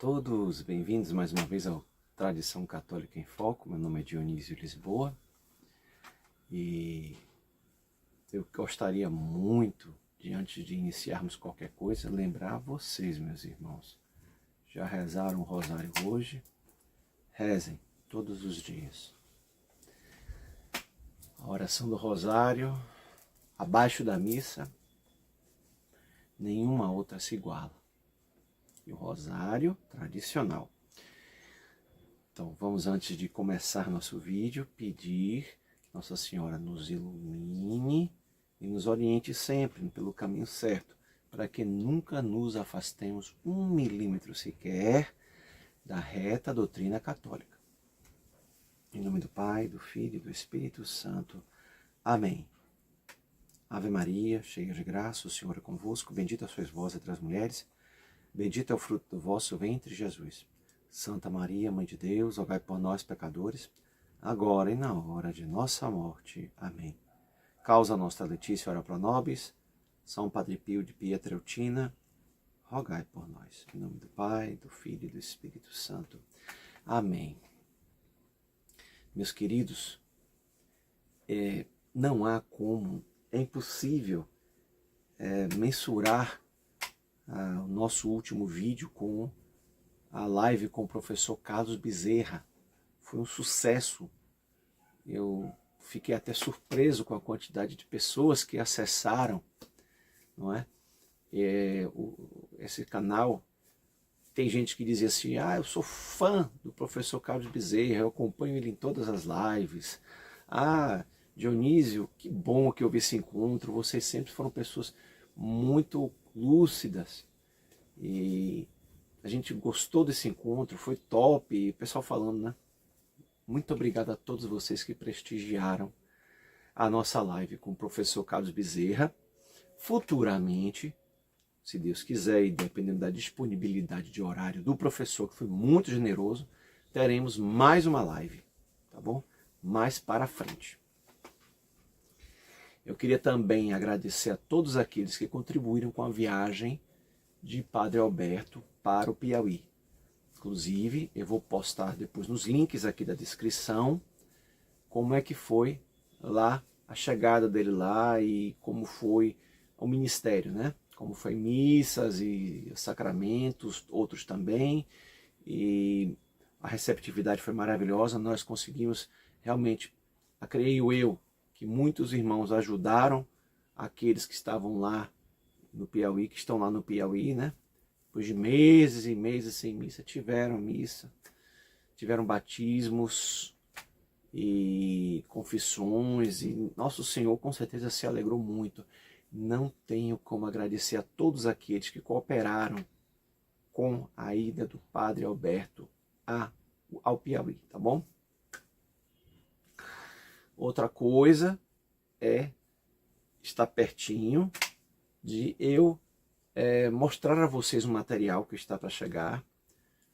todos, bem-vindos mais uma vez ao Tradição Católica em Foco. Meu nome é Dionísio Lisboa e eu gostaria muito, antes de iniciarmos qualquer coisa, lembrar vocês, meus irmãos. Já rezaram o rosário hoje? Rezem todos os dias. A oração do rosário, abaixo da missa, nenhuma outra se iguala. E o rosário tradicional. Então vamos, antes de começar nosso vídeo, pedir que Nossa Senhora nos ilumine e nos oriente sempre pelo caminho certo, para que nunca nos afastemos 1 milímetro sequer da reta doutrina católica. Em nome do Pai, do Filho e do Espírito Santo. Amém. Ave Maria, cheia de graça, o Senhor é convosco, bendita sois vós entre as mulheres, bendito é o fruto do vosso ventre, Jesus. Santa Maria, Mãe de Deus, rogai por nós, pecadores, agora e na hora de nossa morte. Amém. Causa nostra Letícia, ora pro nobis. São Padre Pio de Pietrelcina, rogai por nós. Em nome do Pai, do Filho e do Espírito Santo. Amém. Meus queridos, não há como, é impossível mensurar o nosso último vídeo com a live com o professor Carlos Bezerra. Foi um sucesso. Eu fiquei até surpreso com a quantidade de pessoas que acessaram, não é? Esse canal. Tem gente que dizia assim: eu sou fã do professor Carlos Bezerra, eu acompanho ele em todas as lives. Dionísio, que bom que houve esse encontro, vocês sempre foram pessoas muito lúcidas e a gente gostou desse encontro, foi top. E o pessoal falando, né? Muito obrigado a todos vocês que prestigiaram a nossa live com o professor Carlos Bezerra. Futuramente, se Deus quiser e dependendo da disponibilidade de horário do professor, que foi muito generoso, teremos mais uma live, tá bom? Mais para frente. Eu queria também agradecer a todos aqueles que contribuíram com a viagem de Padre Alberto para o Piauí. Inclusive, eu vou postar depois nos links aqui da descrição como é que foi lá a chegada dele lá e como foi o ministério, né? Como foi missas e sacramentos, outros também. E a receptividade foi maravilhosa. Nós conseguimos realmente, creio eu, que muitos irmãos ajudaram aqueles que estavam lá no Piauí, que estão lá no Piauí, né? Depois de meses e meses sem missa, tiveram batismos e confissões, e Nosso Senhor com certeza se alegrou muito. Não tenho como agradecer a todos aqueles que cooperaram com a ida do Padre Alberto ao Piauí, tá bom? Outra coisa é estar pertinho de eu mostrar a vocês um material que está para chegar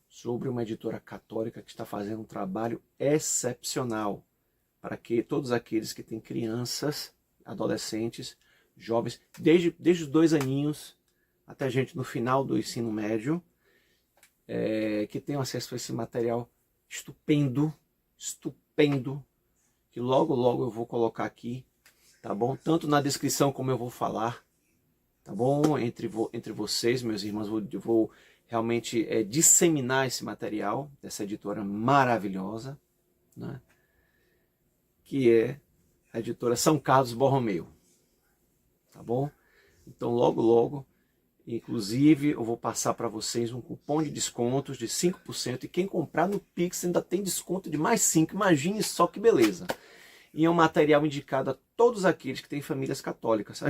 sobre uma editora católica que está fazendo um trabalho excepcional para que todos aqueles que têm crianças, adolescentes, jovens, desde os 2 aninhos até gente no final do ensino médio, que tenham acesso a esse material estupendo, que logo eu vou colocar aqui, tá bom? Tanto na descrição como eu vou falar, tá bom? Entre vocês, meus irmãos, eu vou realmente disseminar esse material dessa editora maravilhosa, né? Que é a editora São Carlos Borromeu, tá bom? Então logo, inclusive, eu vou passar para vocês um cupom de descontos de 5%, e quem comprar no Pix ainda tem desconto de mais 5%, imagine só que beleza. E é um material indicado a todos aqueles que têm famílias católicas. A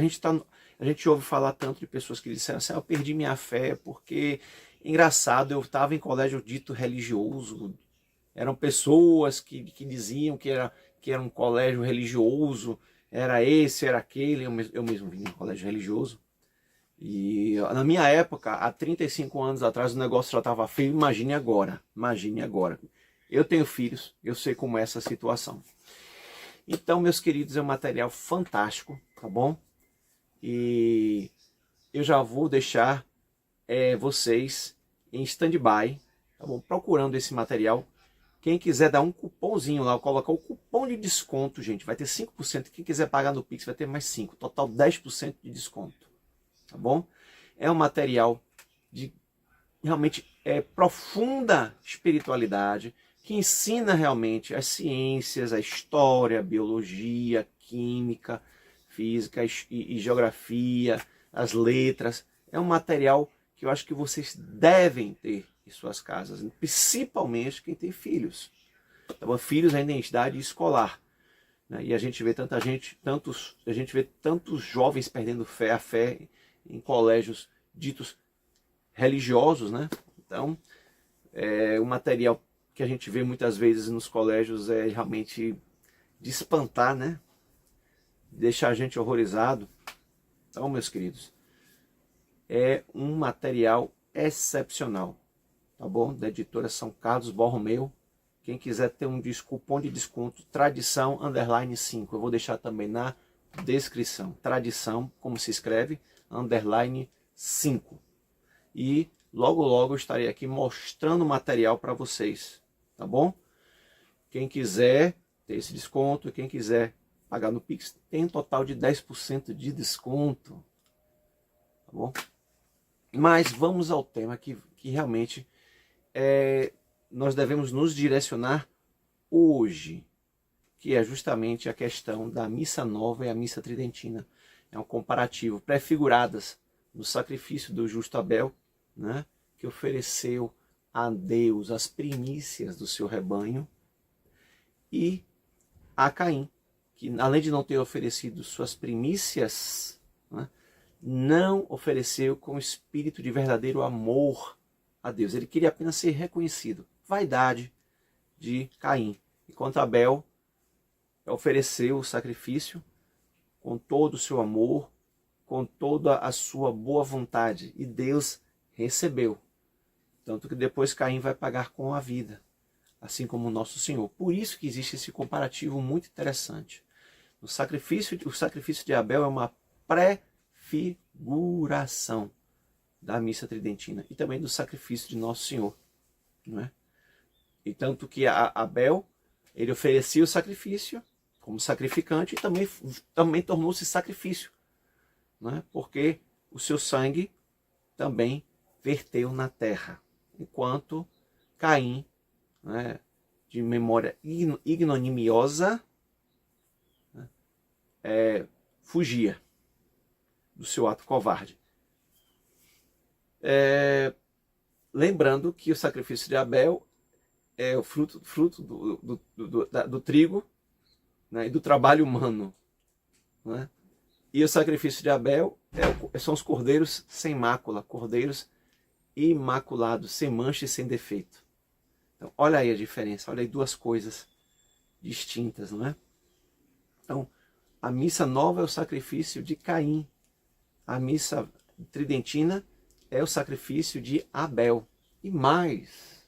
gente ouve falar tanto de pessoas que disseram assim: eu perdi minha fé porque, engraçado, eu estava em colégio dito religioso. Eram pessoas que diziam que era um colégio religioso, era esse, era aquele. Eu mesmo vim em um colégio religioso. E na minha época, há 35 anos atrás, o negócio já estava feio. Imagine agora. Eu tenho filhos, eu sei como é essa situação. Então, meus queridos, é um material fantástico, tá bom? E eu já vou deixar vocês em stand-by, tá bom? Procurando esse material. Quem quiser dar um cupomzinho lá, colocar o cupom de desconto, gente, vai ter 5%. Quem quiser pagar no Pix vai ter mais 5%. Total 10% de desconto, tá bom? É um material de realmente profunda espiritualidade, que ensina realmente as ciências, a história, a biologia, química, física e geografia, as letras. É um material que eu acho que vocês devem ter em suas casas, principalmente quem tem filhos. Então, filhos ainda em idade escolar. Né? E a gente vê tantos jovens perdendo a fé em colégios ditos religiosos, né? Então, o material que a gente vê muitas vezes nos colégios é realmente de espantar, né? Deixar a gente horrorizado. Então, meus queridos, é um material excepcional, tá bom? Da editora São Carlos Borromeu. Quem quiser ter um cupom de desconto, tradição _5. Eu vou deixar também na descrição. Tradição, como se escreve, _5. E logo logo eu estarei aqui mostrando o material para vocês, tá bom? Quem quiser ter esse desconto, quem quiser pagar no Pix, tem um total de 10% de desconto, tá bom? Mas vamos ao tema que realmente nós devemos nos direcionar hoje, que é justamente a questão da missa nova e a missa tridentina. É um comparativo, prefiguradas no sacrifício do justo Abel, né, que ofereceu a Deus as primícias do seu rebanho, e a Caim, que além de não ter oferecido suas primícias, né, não ofereceu com espírito de verdadeiro amor a Deus. Ele queria apenas ser reconhecido. Vaidade de Caim. Enquanto Abel ofereceu o sacrifício com todo o seu amor, com toda a sua boa vontade. E Deus recebeu. Tanto que depois Caim vai pagar com a vida, assim como o nosso Senhor. Por isso que existe esse comparativo muito interessante. O sacrifício de Abel é uma prefiguração da missa tridentina e também do sacrifício de Nosso Senhor, não é? E tanto que Abel, ele oferecia o sacrifício como sacrificante e também tornou-se sacrifício, não é? Porque o seu sangue também verteu na terra, enquanto Caim, né, de memória ignominiosa, fugia do seu ato covarde. Lembrando que o sacrifício de Abel é o fruto do trigo, né, e do trabalho humano, né? E o sacrifício de Abel são os cordeiros sem mácula, cordeiros imaculados, sem mancha e sem defeito. Então, olha aí a diferença, olha aí duas coisas distintas, não é? Então, a missa nova é o sacrifício de Caim. A missa tridentina é o sacrifício de Abel. E mais,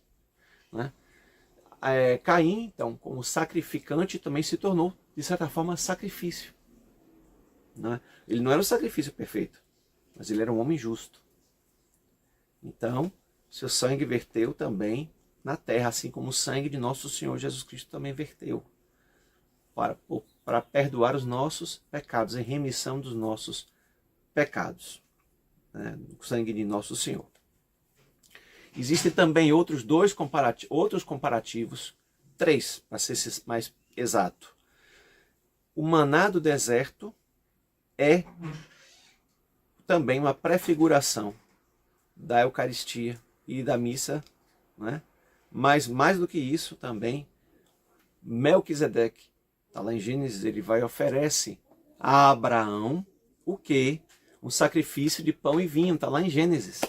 né? Caim, então, como sacrificante, também se tornou, de certa forma, sacrifício. Né? Ele não era o sacrifício perfeito, mas ele era um homem justo. Então, seu sangue verteu também na terra, assim como o sangue de nosso Senhor Jesus Cristo também verteu, para perdoar os nossos pecados, em remissão dos nossos pecados, né? O sangue de nosso Senhor. Existem também outros comparativos, 3, para ser mais exato. O maná do deserto é também uma prefiguração da Eucaristia e da missa, né? Mas mais do que isso também, Melquisedeque, está lá em Gênesis, ele oferece a Abraão o quê? Um sacrifício de pão e vinho, está lá em Gênesis.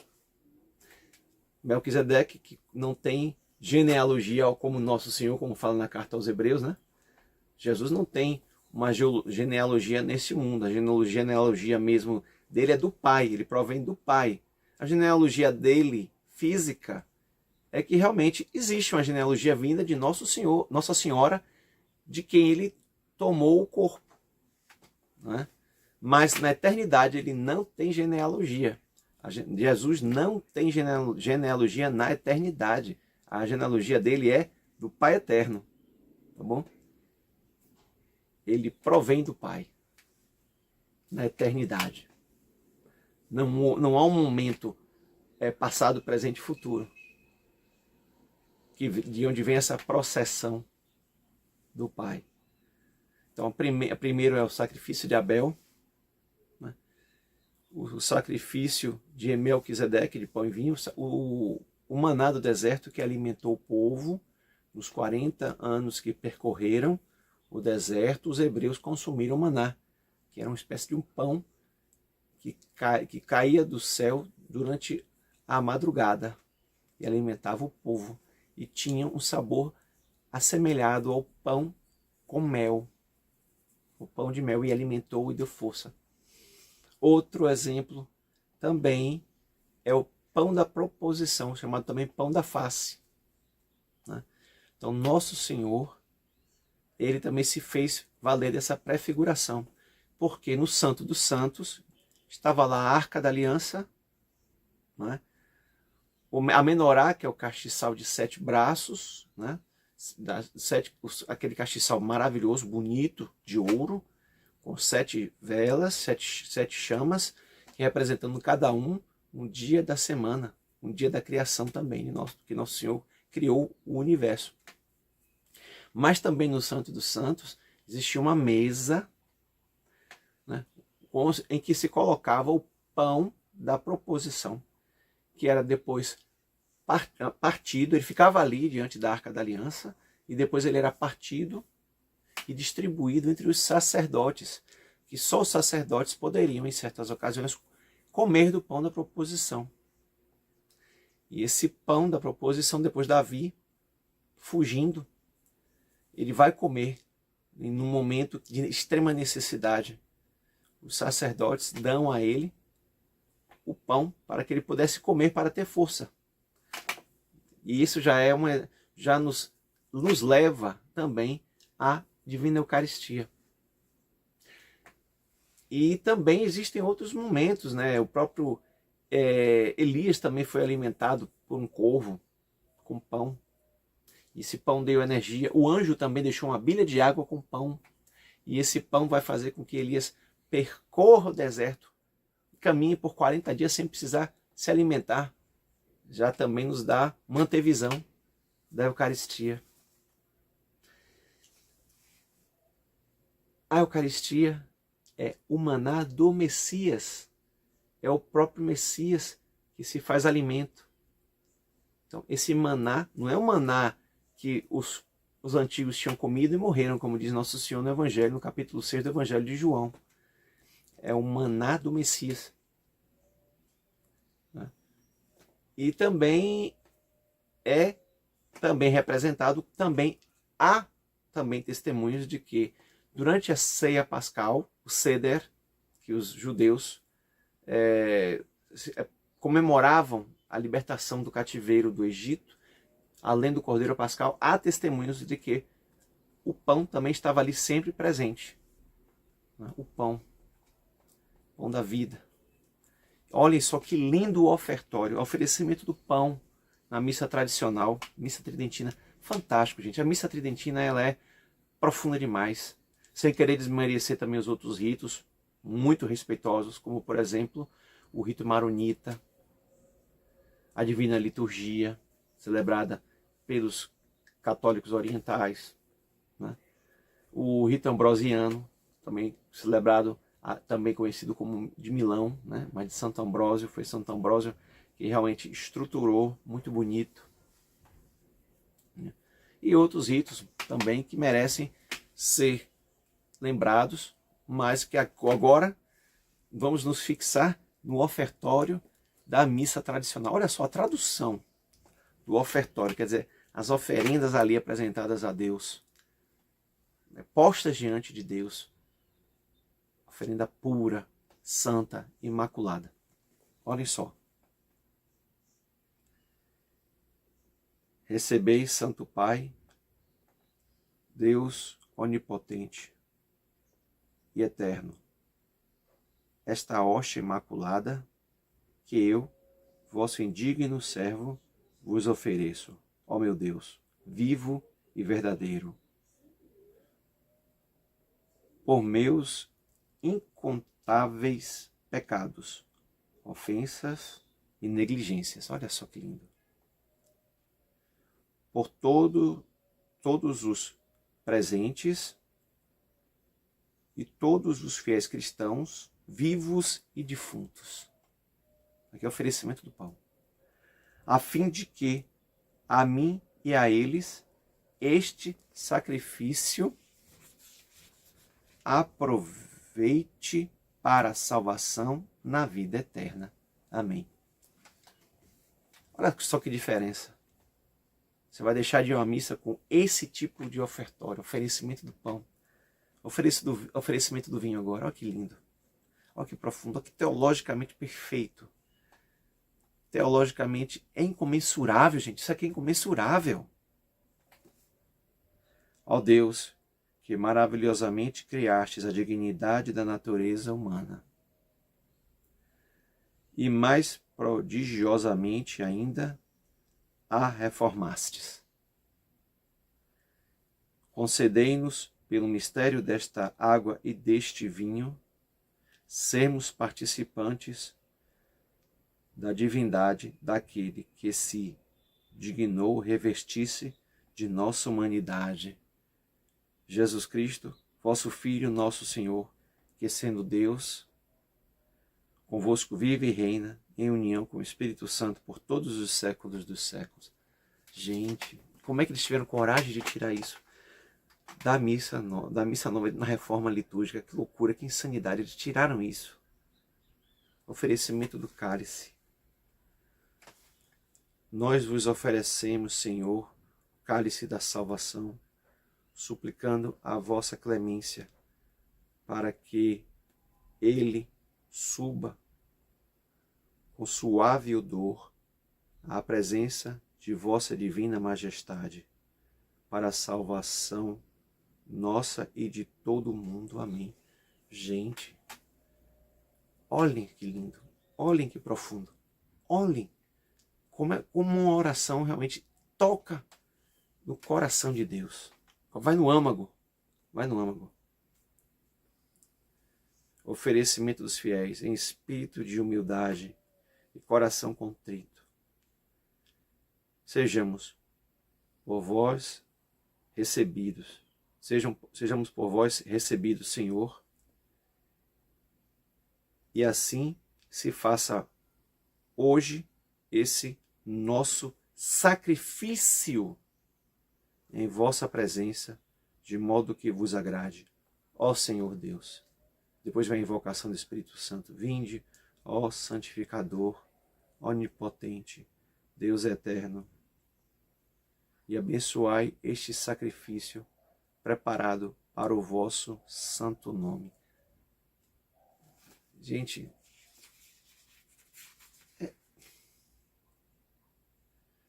Melquisedeque, que não tem genealogia como nosso Senhor, como fala na carta aos Hebreus, né? Jesus não tem uma genealogia nesse mundo. A genealogia mesmo dele é do Pai, ele provém do Pai. A genealogia dele, física, é que realmente existe uma genealogia vinda de Nosso Senhor, Nossa Senhora, de quem ele tomou o corpo, né? Mas na eternidade ele não tem genealogia. Jesus não tem genealogia na eternidade. A genealogia dele é do Pai Eterno, tá bom? Ele provém do Pai, na eternidade. Não há um momento passado, presente e futuro, de onde vem essa processão do Pai. Então, primeiro é o sacrifício de Abel, né? O sacrifício de Melquisedeque, de pão e vinho, o maná do deserto que alimentou o povo nos 40 anos que percorreram o deserto. Os hebreus consumiram maná, que era uma espécie de um pão que caía do céu durante a madrugada e alimentava o povo, e tinha um sabor assemelhado ao pão com mel, o pão de mel, e alimentou e deu força. Outro exemplo também é o pão da proposição, chamado também pão da face, né? Então, nosso Senhor, ele também se fez valer dessa prefiguração, porque no Santo dos Santos estava lá a Arca da Aliança, né? A menorá, que é o castiçal de 7 braços, né? Aquele castiçal maravilhoso, bonito, de ouro, com 7 velas, 7 chamas, representando cada um dia da semana, um dia da criação também, que nosso Senhor criou o universo. Mas também no Santo dos Santos existia uma mesa, né, em que se colocava o pão da proposição, que era depois partido. Ele ficava ali diante da Arca da Aliança, e depois ele era partido e distribuído entre os sacerdotes, que só os sacerdotes poderiam, em certas ocasiões, comer do pão da proposição. E esse pão da proposição, depois Davi, fugindo, ele vai comer num momento de extrema necessidade. Os sacerdotes dão a ele o pão para que ele pudesse comer, para ter força. E isso já nos leva também à Divina Eucaristia. E também existem outros momentos, né? O próprio Elias também foi alimentado por um corvo com pão. E esse pão deu energia. O anjo também deixou uma bilha de água com pão. E esse pão vai fazer com que Elias percorra o deserto, caminhe por 40 dias sem precisar se alimentar. Já também nos dá uma antevisão da Eucaristia. A Eucaristia é o maná do Messias. É o próprio Messias que se faz alimento. Então, esse maná não é o maná que os antigos tinham comido e morreram, como diz Nosso Senhor no Evangelho, no capítulo 6 do Evangelho de João. É o maná do Messias. E também representado, há também testemunhos de que durante a ceia pascal, o Seder, que os judeus comemoravam a libertação do cativeiro do Egito, além do Cordeiro Pascal, há testemunhos de que o pão também estava ali sempre presente. O pão da vida. Olhem só que lindo o ofertório, o oferecimento do pão na missa tradicional, missa tridentina. Fantástico, gente. A missa tridentina, ela é profunda demais. Sem querer desmerecer também os outros ritos, muito respeitosos, como, por exemplo, o rito maronita, a Divina Liturgia, celebrada pelos católicos orientais, né? O rito ambrosiano, também celebrado, também conhecido como de Milão, né? Mas de Santo Ambrósio. Foi Santo Ambrósio que realmente estruturou, muito bonito. E outros ritos também que merecem ser lembrados, mas que agora vamos nos fixar no ofertório da missa tradicional. Olha só a tradução do ofertório, quer dizer, as oferendas ali apresentadas a Deus, né, postas diante de Deus, oferenda pura, santa, imaculada. Olhem só. Recebeis, Santo Pai, Deus onipotente e eterno, esta hóstia imaculada que eu, vosso indigno servo, vos ofereço. ó meu Deus, vivo e verdadeiro, por meus incontáveis pecados, ofensas e negligências. Olha só que lindo. Por todos os presentes e todos os fiéis cristãos, vivos e defuntos. Aqui é o oferecimento do pão. A fim de que a mim e a eles este sacrifício aproveite para a salvação na vida eterna. Amém. Olha só que diferença. Você vai deixar de ir a uma missa com esse tipo de ofertório, oferecimento do pão, oferecimento do vinho agora. Olha que lindo, olha que profundo, olha que teologicamente perfeito. Teologicamente é incomensurável, gente. Isso aqui é incomensurável. Ó Deus, que maravilhosamente criastes a dignidade da natureza humana, e mais prodigiosamente ainda a reformastes. Concedei-nos, pelo mistério desta água e deste vinho, sermos participantes da divindade daquele que se dignou revestir-se de nossa humanidade. Jesus Cristo, vosso Filho, nosso Senhor, que sendo Deus, convosco vive e reina em união com o Espírito Santo por todos os séculos dos séculos. Gente, como é que eles tiveram coragem de tirar isso da missa nova, na reforma litúrgica? Que loucura, que insanidade, eles tiraram isso. Oferecimento do cálice. Nós vos oferecemos, Senhor, o cálice da salvação, suplicando a vossa clemência, para que ele suba com suave odor à presença de vossa divina majestade, para a salvação nossa e de todo o mundo. Amém. Gente, olhem que lindo, olhem que profundo, olhem como uma oração realmente toca no coração de Deus. Vai no âmago, vai no âmago. Oferecimento dos fiéis em espírito de humildade e coração contrito. Sejamos por vós recebidos, sejamos por vós recebidos, Senhor, e assim se faça hoje esse nosso sacrifício em vossa presença, de modo que vos agrade, ó Senhor Deus. Depois vem a invocação do Espírito Santo. Vinde, ó santificador, onipotente, Deus eterno, e abençoai este sacrifício preparado para o vosso santo nome. Gente,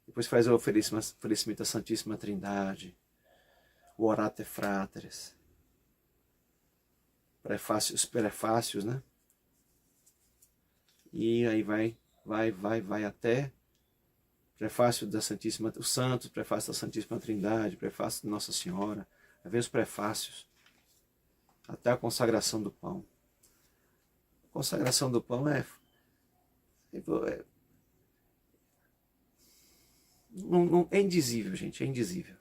depois faz o oferecimento à Santíssima Trindade, o Orate Fratres, os prefácios, né? E aí vai até prefácio da Santíssima, os santos, prefácio da Santíssima Trindade, prefácio de Nossa Senhora, aí vem os prefácios, até a consagração do pão. A consagração do pão é indizível, gente, é indizível.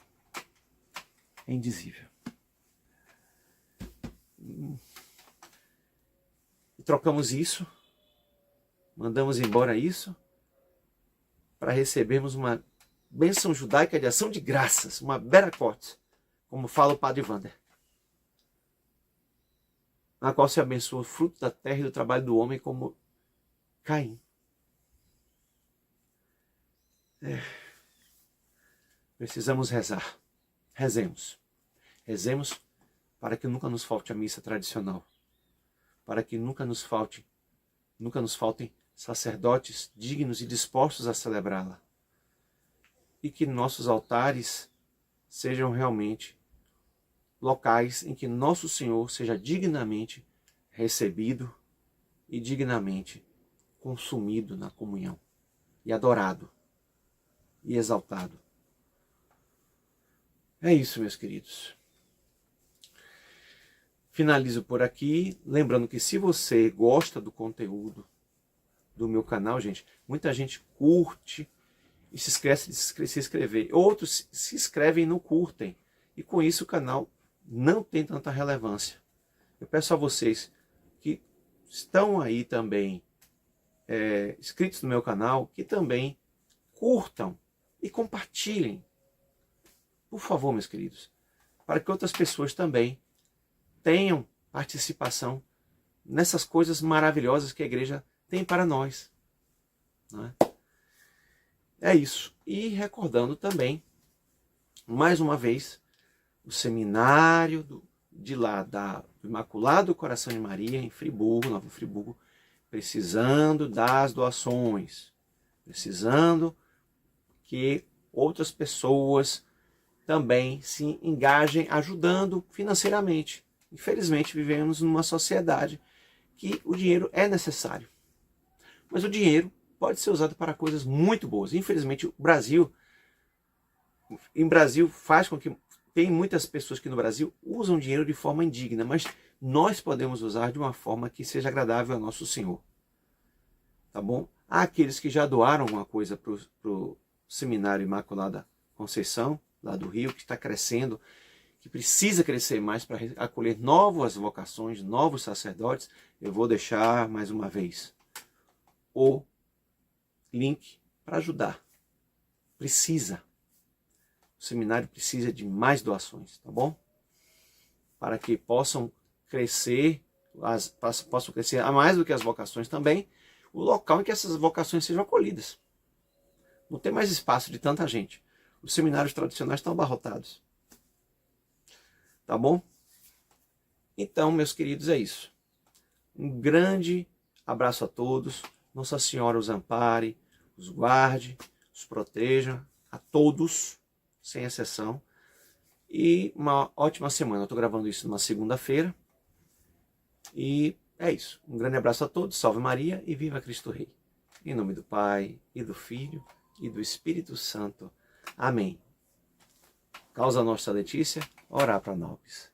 É indizível. E trocamos isso, mandamos embora isso, para recebermos uma bênção judaica de ação de graças, uma berakot, como fala o Padre Wander, na qual se abençoa o fruto da terra e do trabalho do homem como Caim. Precisamos rezar. Rezemos. Rezemos para que nunca nos falte a missa tradicional, para que nunca nos faltem sacerdotes dignos e dispostos a celebrá-la, e que nossos altares sejam realmente locais em que nosso Senhor seja dignamente recebido e dignamente consumido na comunhão, e adorado, e exaltado. É isso, meus queridos. Finalizo por aqui, lembrando que se você gosta do conteúdo do meu canal, gente, muita gente curte e se esquece de se inscrever. Outros se inscrevem e não curtem. E com isso o canal não tem tanta relevância. Eu peço a vocês que estão aí também inscritos no meu canal, que também curtam e compartilhem. Por favor, meus queridos, para que outras pessoas também tenham participação nessas coisas maravilhosas que a igreja tem para nós. Não é? É isso. E recordando também, mais uma vez, o seminário do Imaculado Coração de Maria, em Friburgo, Nova Friburgo, precisando das doações, precisando que outras pessoas também se engajem ajudando financeiramente. Infelizmente, vivemos numa sociedade que o dinheiro é necessário. Mas o dinheiro pode ser usado para coisas muito boas. Infelizmente, o Brasil faz com que tem muitas pessoas que no Brasil usam dinheiro de forma indigna, mas nós podemos usar de uma forma que seja agradável ao nosso Senhor. Tá bom? Há aqueles que já doaram alguma coisa para o Seminário Imaculada Conceição, lá do Rio, que está crescendo, que precisa crescer mais para acolher novas vocações, novos sacerdotes. Eu vou deixar mais uma vez o link para ajudar. Precisa. O seminário precisa de mais doações, tá bom? Para que possam crescer, possam crescer a mais do que as vocações também, o local em que essas vocações sejam acolhidas. Não tem mais espaço de tanta gente. Os seminários tradicionais estão abarrotados. Tá bom? Então, meus queridos, é isso. Um grande abraço a todos. Nossa Senhora os ampare, os guarde, os proteja, a todos, sem exceção. E uma ótima semana. Eu estou gravando isso numa segunda-feira. E é isso. Um grande abraço a todos. Salve Maria e viva Cristo Rei. Em nome do Pai, e do Filho, e do Espírito Santo. Amém. Causa Nostra Letícia, orar para nós.